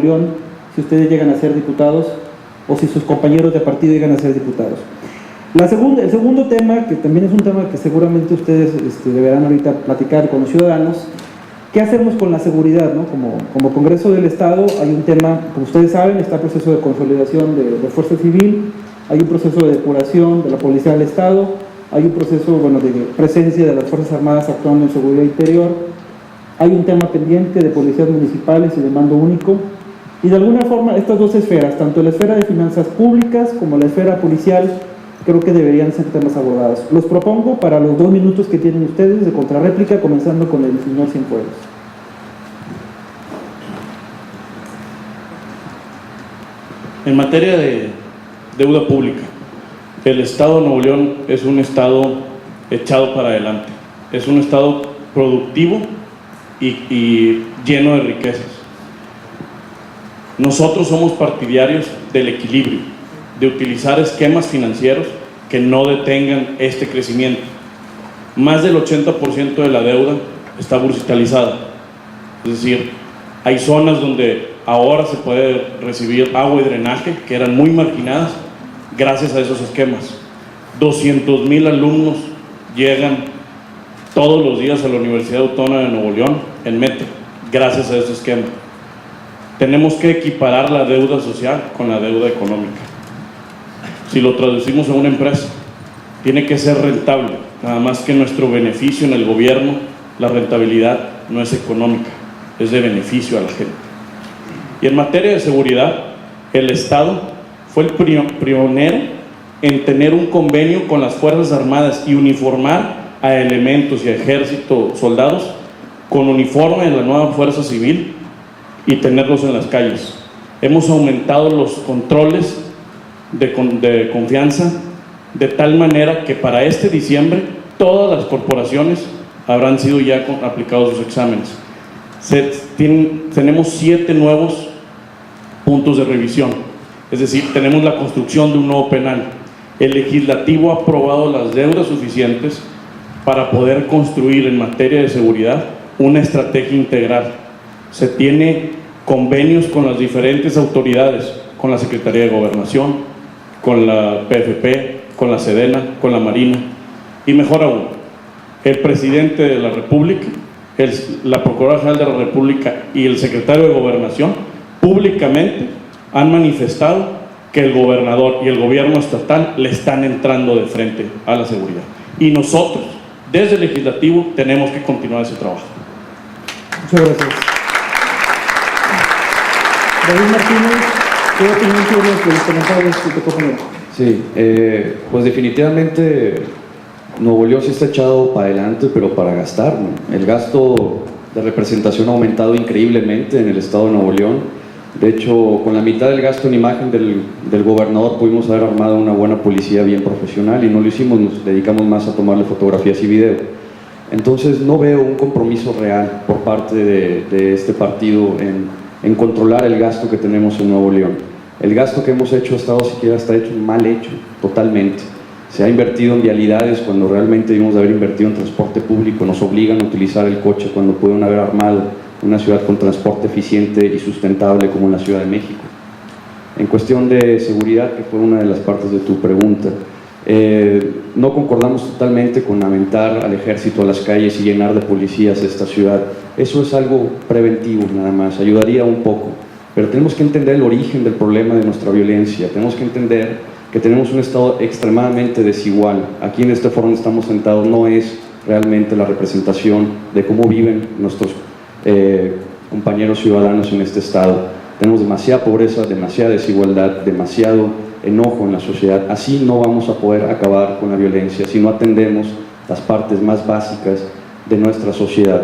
León, si ustedes llegan a ser diputados o si sus compañeros de partido llegan a ser diputados. El segundo tema, que también es un tema que seguramente ustedes deberán ahorita platicar con los ciudadanos, ¿qué hacemos con la seguridad, ¿no? Como Congreso del Estado hay un tema, como ustedes saben, está el proceso de consolidación de Fuerza Civil, hay un proceso de depuración de la Policía del Estado, hay un proceso, de presencia de las Fuerzas Armadas actuando en seguridad interior, hay un tema pendiente de policías municipales y de mando único, y de alguna forma estas dos esferas, tanto la esfera de finanzas públicas como la esfera policial, creo que deberían ser temas abordados. Los propongo para los 2 minutos que tienen ustedes de contrarréplica, comenzando con el señor Cienfuegos. En materia de deuda pública, el Estado de Nuevo León es un Estado echado para adelante, es un Estado productivo y lleno de riquezas. Nosotros somos partidarios del equilibrio, de utilizar esquemas financieros que no detengan este crecimiento. Más del 80% de la deuda está bursatilizada, es decir, hay zonas donde ahora se puede recibir agua y drenaje que eran muy marginadas gracias a esos esquemas. 200,000 alumnos llegan todos los días a la Universidad Autónoma de Nuevo León en metro, gracias a ese esquema. Tenemos que equiparar la deuda social con la deuda económica. Si lo traducimos a una empresa, tiene que ser rentable, nada más que nuestro beneficio en el gobierno, la rentabilidad no es económica, es de beneficio a la gente. Y en materia de seguridad, el Estado fue el pionero en tener un convenio con las Fuerzas Armadas y uniformar a elementos y a ejército, soldados, con uniforme de la nueva Fuerza Civil y tenerlos en las calles. Hemos aumentado los controles de confianza de tal manera que para este diciembre todas las corporaciones habrán sido ya aplicados sus exámenes. Tenemos 7 nuevos puntos de revisión, es decir, tenemos la construcción de un nuevo penal. El legislativo ha aprobado las deudas suficientes para poder construir en materia de seguridad una estrategia integral. Se tiene convenios con las diferentes autoridades, con la Secretaría de Gobernación, con la PFP, con la Sedena, con la Marina, y mejor aún, el presidente de la República, la Procuradora General de la República y el secretario de Gobernación públicamente han manifestado que el gobernador y el gobierno estatal le están entrando de frente a la seguridad. Y nosotros, desde el legislativo, tenemos que continuar ese trabajo. Muchas gracias. David Martínez, ¿qué opinión tienes de los comentarios que te proponen? Sí, pues definitivamente Nuevo León sí está echado para adelante, pero para gastar, ¿no? El gasto de representación ha aumentado increíblemente en el estado de Nuevo León. De hecho, con la mitad del gasto en imagen del gobernador pudimos haber armado una buena policía bien profesional y no lo hicimos, nos dedicamos más a tomarle fotografías y video. Entonces no veo un compromiso real por parte de este partido en controlar el gasto que tenemos en Nuevo León. El gasto que hemos hecho está hecho mal hecho, totalmente. Se ha invertido en vialidades cuando realmente debimos de haber invertido en transporte público. Nos obligan a utilizar el coche cuando pudieron haber armado una ciudad con transporte eficiente y sustentable como la Ciudad de México. En cuestión de seguridad, que fue una de las partes de tu pregunta, no concordamos totalmente con aventar al ejército a las calles y llenar de policías esta ciudad. Eso es algo preventivo nada más, ayudaría un poco, pero tenemos que entender el origen del problema de nuestra violencia. Tenemos que entender que tenemos un estado extremadamente desigual. Aquí en este foro donde estamos sentados no es realmente la representación de cómo viven nuestros compañeros ciudadanos en este estado. Tenemos demasiada pobreza, demasiada desigualdad, demasiado enojo en la sociedad. Así no vamos a poder acabar con la violencia si no atendemos las partes más básicas de nuestra sociedad.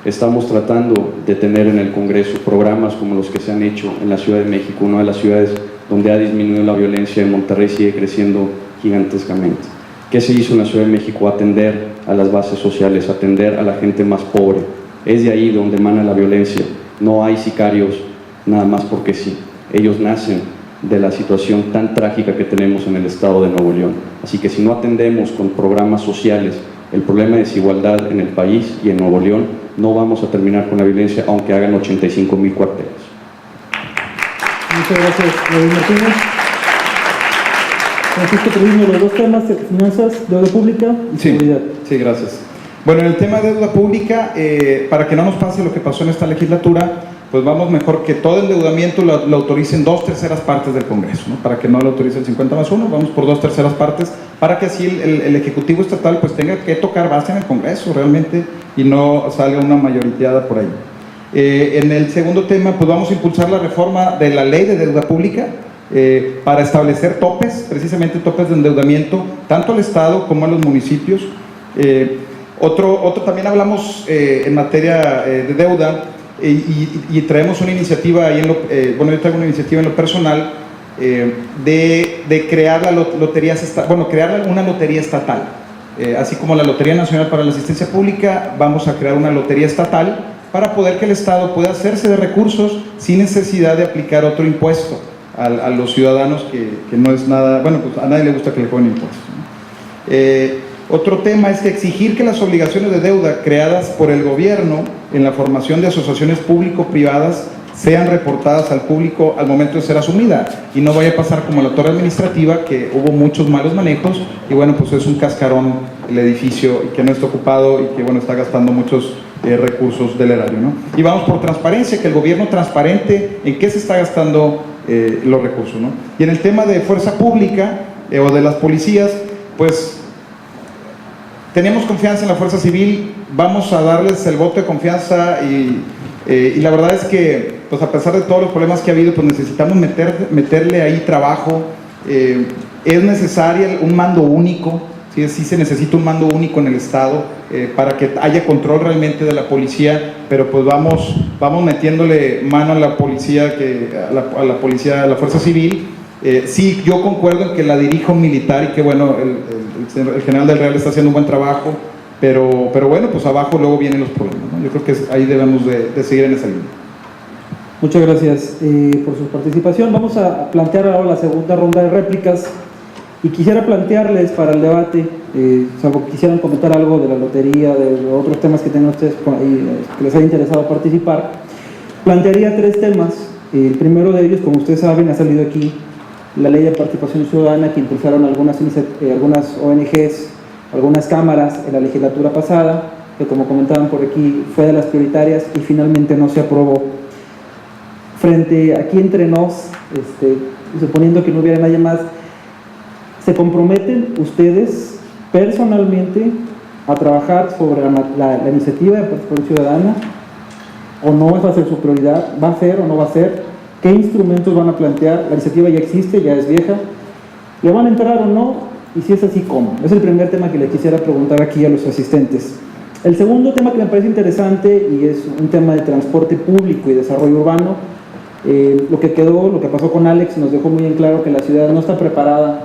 Estamos tratando de tener en el Congreso programas como los que se han hecho en la Ciudad de México, una de las ciudades donde ha disminuido la violencia. En Monterrey sigue creciendo gigantescamente. ¿Qué se hizo en la Ciudad de México? Atender a las bases sociales, atender a la gente más pobre. Es de ahí donde emana la violencia. No hay sicarios nada más porque sí. Ellos nacen de la situación tan trágica que tenemos en el estado de Nuevo León. Así que si no atendemos con programas sociales el problema de desigualdad en el país y en Nuevo León, no vamos a terminar con la violencia aunque hagan 85,000 cuarteles. Muchas gracias, David Martínez. Francisco Treviño, los dos temas, finanzas, deuda pública y seguridad. Sí, gracias. Bueno, en el tema de deuda pública, para que no nos pase lo que pasó en esta legislatura, pues vamos mejor que todo endeudamiento lo autoricen 2/3 partes del Congreso, ¿no? Para que no lo autorice el 50+1, vamos por 2/3 partes, para que así el Ejecutivo Estatal pues tenga que tocar base en el Congreso realmente y no salga una mayoriteada por ahí. En el segundo tema, pues vamos a impulsar la reforma de la ley de deuda pública para establecer topes, precisamente topes de endeudamiento, tanto al Estado como a los municipios. También hablamos en materia de deuda y traemos una iniciativa ahí yo traigo una iniciativa en lo personal de crear crear una lotería estatal. Así como la Lotería Nacional para la Asistencia Pública, vamos a crear una lotería estatal para poder que el Estado pueda hacerse de recursos sin necesidad de aplicar otro impuesto a los ciudadanos, que no es nada, pues a nadie le gusta que le pongan impuestos, ¿no? Otro tema es que exigir que las obligaciones de deuda creadas por el gobierno en la formación de asociaciones público-privadas sean reportadas al público al momento de ser asumida y no vaya a pasar como la torre administrativa, que hubo muchos malos manejos y pues es un cascarón el edificio y que no está ocupado y que está gastando muchos recursos del erario, ¿no? Y vamos por transparencia, que el gobierno transparente en qué se está gastando los recursos, ¿no? Y en el tema de fuerza pública o de las policías, pues tenemos confianza en la fuerza civil, vamos a darles el voto de confianza y la verdad es que pues a pesar de todos los problemas que ha habido, pues necesitamos meterle ahí trabajo. Es necesario un mando único, sí se necesita un mando único en el Estado para que haya control realmente de la policía, pero pues vamos metiéndole mano a la policía, a la fuerza civil. Sí, yo concuerdo en que la dirija un militar y que el general del Real está haciendo un buen trabajo, pero pues abajo luego vienen los problemas, ¿no? Yo creo que ahí debemos de seguir en esa línea. Muchas gracias por su participación. Vamos a plantear ahora la segunda ronda de réplicas y quisiera plantearles para el debate, salvo que quisieran comentar algo de la lotería, de otros temas que tengan ustedes que les haya interesado participar, plantearía 3 temas. El primero de ellos, como ustedes saben, ha salido aquí la ley de participación ciudadana que impulsaron algunas ONGs, algunas cámaras en la legislatura pasada, que como comentaban por aquí fue de las prioritarias y finalmente no se aprobó. Frente aquí entre nos, suponiendo que no hubiera nadie más, ¿se comprometen ustedes personalmente a trabajar sobre la iniciativa de participación ciudadana? ¿O no va a ser su prioridad? ¿Va a ser o no va a ser? ¿Qué instrumentos van a plantear? La iniciativa ya existe, ya es vieja. ¿Le van a entrar o no? Y si es así, ¿cómo? Es el primer tema que le quisiera preguntar aquí a los asistentes. El segundo tema que me parece interesante y es un tema de transporte público y desarrollo urbano. Lo que pasó con Alex nos dejó muy en claro que la ciudad no está preparada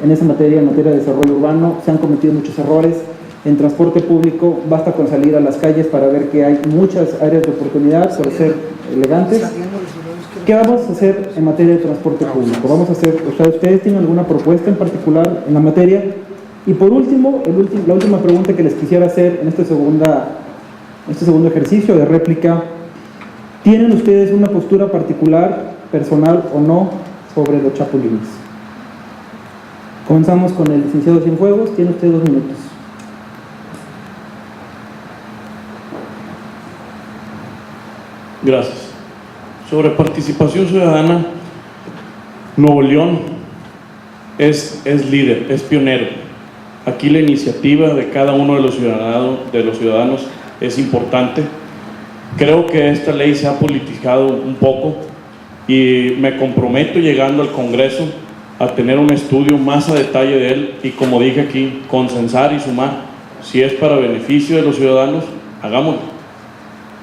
en esa materia, en materia de desarrollo urbano. Se han cometido muchos errores. En transporte público basta con salir a las calles para ver que hay muchas áreas de oportunidad, por ser elegantes. ¿Qué vamos a hacer en materia de transporte público? ¿Ustedes tienen alguna propuesta en particular en la materia? Y por último, la última pregunta que les quisiera hacer en este segundo ejercicio de réplica: ¿tienen ustedes una postura particular, personal o no, sobre los chapulines? Comenzamos con el licenciado Cienfuegos. Tiene usted 2 minutos. Gracias. Sobre participación ciudadana, Nuevo León es líder, es pionero. Aquí la iniciativa de cada uno de los ciudadanos es importante. Creo que esta ley se ha politizado un poco y me comprometo, llegando al Congreso, a tener un estudio más a detalle de él y, como dije aquí, consensar y sumar. Si es para beneficio de los ciudadanos, hagámoslo,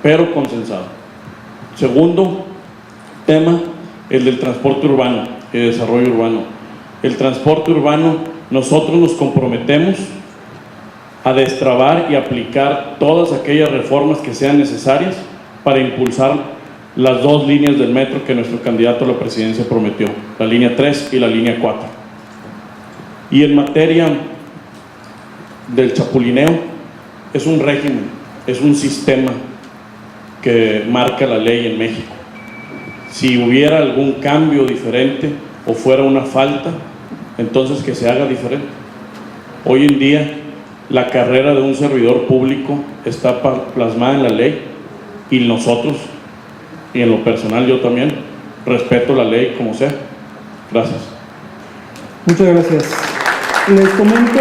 pero consensado. Segundo tema, el del transporte urbano y desarrollo urbano. El transporte urbano, nosotros nos comprometemos a destrabar y aplicar todas aquellas reformas que sean necesarias para impulsar las 2 líneas del metro que nuestro candidato a la presidencia prometió, la línea 3 y la línea 4. Y en materia del chapulineo, es un régimen, es un sistema que marca la ley en México. Si hubiera algún cambio diferente o fuera una falta, entonces que se haga diferente. Hoy en día la carrera de un servidor público está plasmada en la ley, y nosotros, y en lo personal yo también, respeto la ley como sea. Gracias. Muchas gracias. Les comento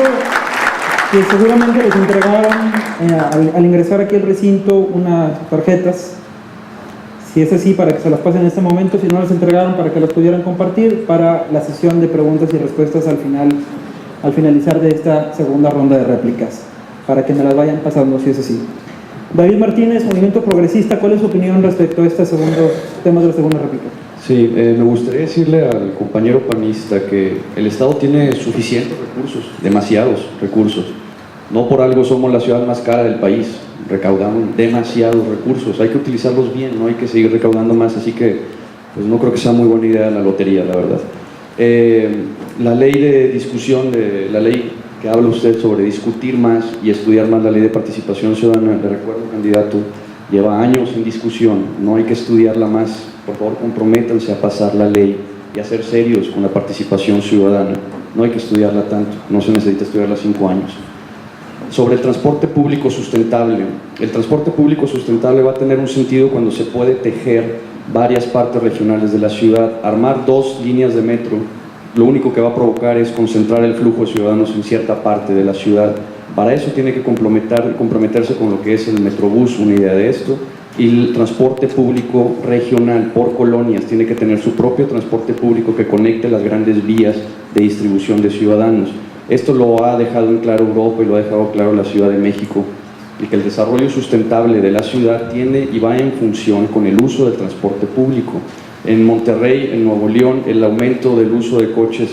que seguramente les entregaron al ingresar aquí al recinto unas tarjetas. Si es así, para que se las pasen en este momento. Si no las entregaron, para que las pudieran compartir para la sesión de preguntas y respuestas al finalizar de esta segunda ronda de réplicas, para que me las vayan pasando si es así. David Martínez, Movimiento Progresista, ¿cuál es su opinión respecto a este segundo tema de la segunda réplica? Sí, me gustaría decirle al compañero panista que el Estado tiene suficientes recursos, demasiados recursos. No por algo somos la ciudad más cara del país, recaudamos demasiados recursos, hay que utilizarlos bien, no hay que seguir recaudando más, así que pues no creo que sea muy buena idea la lotería, la verdad. La ley de discusión, la ley que habla usted sobre discutir más y estudiar más la ley de participación ciudadana, le recuerdo, candidato, lleva años en discusión, no hay que estudiarla más, por favor comprométanse a pasar la ley y a ser serios con la participación ciudadana, no hay que estudiarla tanto, no se necesita estudiarla 5 años. Sobre el transporte público sustentable, el transporte público sustentable va a tener un sentido cuando se puede tejer varias partes regionales de la ciudad. Armar 2 líneas de metro, lo único que va a provocar es concentrar el flujo de ciudadanos en cierta parte de la ciudad. Para eso tiene que comprometerse con lo que es el Metrobús, una idea de esto, y el transporte público regional por colonias, tiene que tener su propio transporte público que conecte las grandes vías de distribución de ciudadanos. Esto lo ha dejado en claro Europa y lo ha dejado claro la Ciudad de México, y que el desarrollo sustentable de la ciudad tiene y va en función con el uso del transporte público. En Monterrey, en Nuevo León, el aumento del uso de coches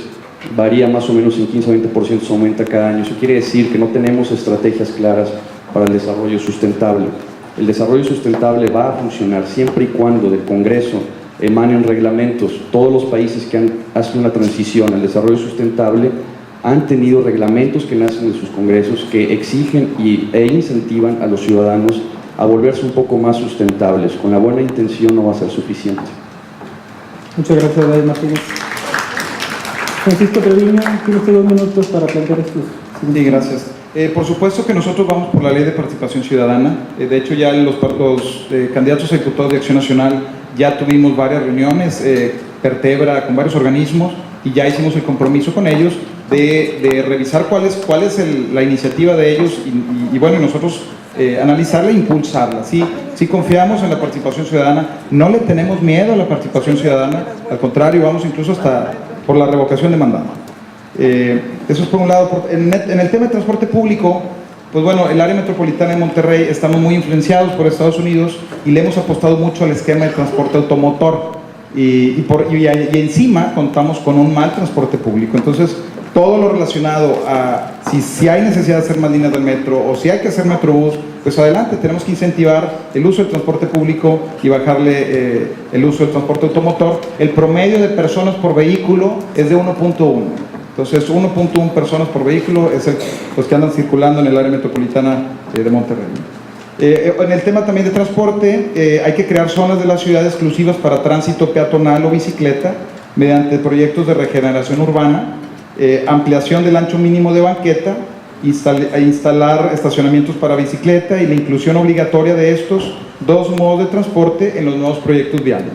varía más o menos en 15 a 20%, se aumenta cada año. Eso quiere decir que no tenemos estrategias claras para el desarrollo sustentable. El desarrollo sustentable va a funcionar siempre y cuando del Congreso emanen reglamentos. Todos los países que hacen una transición al desarrollo sustentable han tenido reglamentos que nacen de sus congresos que exigen e incentivan a los ciudadanos a volverse un poco más sustentables. Con la buena intención no va a ser suficiente. Muchas gracias, David Martínez. Francisco Treviño, tiene usted 2 minutos para plantear estos. Sí, gracias. Por supuesto que nosotros vamos por la ley de participación ciudadana. De hecho, ya los candidatos a diputados de Acción Nacional ya tuvimos varias reuniones, Pertebra, con varios organismos, y ya hicimos el compromiso con ellos de revisar cuál es la iniciativa de ellos y bueno, nosotros analizarla e impulsarla. Sí confiamos en la participación ciudadana, no le tenemos miedo a la participación ciudadana, al contrario, vamos incluso hasta por la revocación de mandato. Eso es por un lado. En el tema de transporte público, pues bueno, el área metropolitana de Monterrey estamos muy influenciados por Estados Unidos y le hemos apostado mucho al esquema de transporte automotor y encima contamos con un mal transporte público. Entonces, todo lo relacionado a si hay necesidad de hacer más líneas del metro o si hay que hacer Metrobús, pues adelante, tenemos que incentivar el uso del transporte público y bajarle el uso del transporte automotor. El promedio de personas por vehículo es de 1.1. Entonces, 1.1 personas por vehículo es los que andan circulando en el área metropolitana de Monterrey. En el tema también de transporte, hay que crear zonas de la ciudad exclusivas para tránsito peatonal o bicicleta mediante proyectos de regeneración urbana, ampliación del ancho mínimo de banqueta, instalar estacionamientos para bicicleta y la inclusión obligatoria de estos 2 modos de transporte en los nuevos proyectos viales.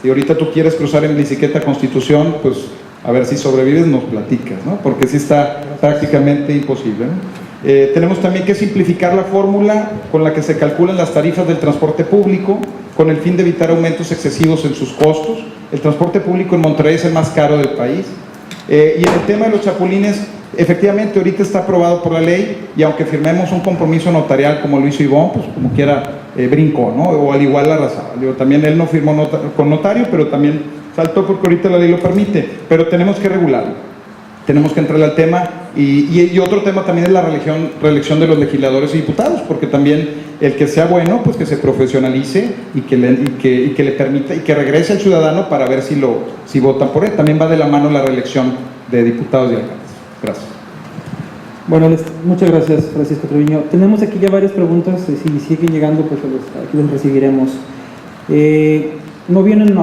Si ahorita tú quieres cruzar en bicicleta Constitución, pues a ver si sobrevives, nos platicas, ¿no? Porque sí está prácticamente imposible, ¿no? Tenemos también que simplificar la fórmula con la que se calculan las tarifas del transporte público con el fin de evitar aumentos excesivos en sus costos. El transporte público en Monterrey es el más caro del país. Y en el tema de los chapulines, efectivamente ahorita está aprobado por la ley y aunque firmemos un compromiso notarial como lo hizo Ivonne, pues como quiera brincó, ¿no? O al igual la Razaba. También él no firmó con notario, pero también saltó porque ahorita la ley lo permite, pero tenemos que regularlo, tenemos que entrar al tema y otro tema también es la reelección de los legisladores y diputados, porque también el que sea bueno, pues que se profesionalice y que le permita y que regrese al ciudadano para ver si votan por él. También va de la mano la reelección de diputados y alcaldes. Gracias. Bueno, muchas gracias, Francisco Treviño. Tenemos aquí ya varias preguntas, si siguen llegando, pues aquí las recibiremos. No vienen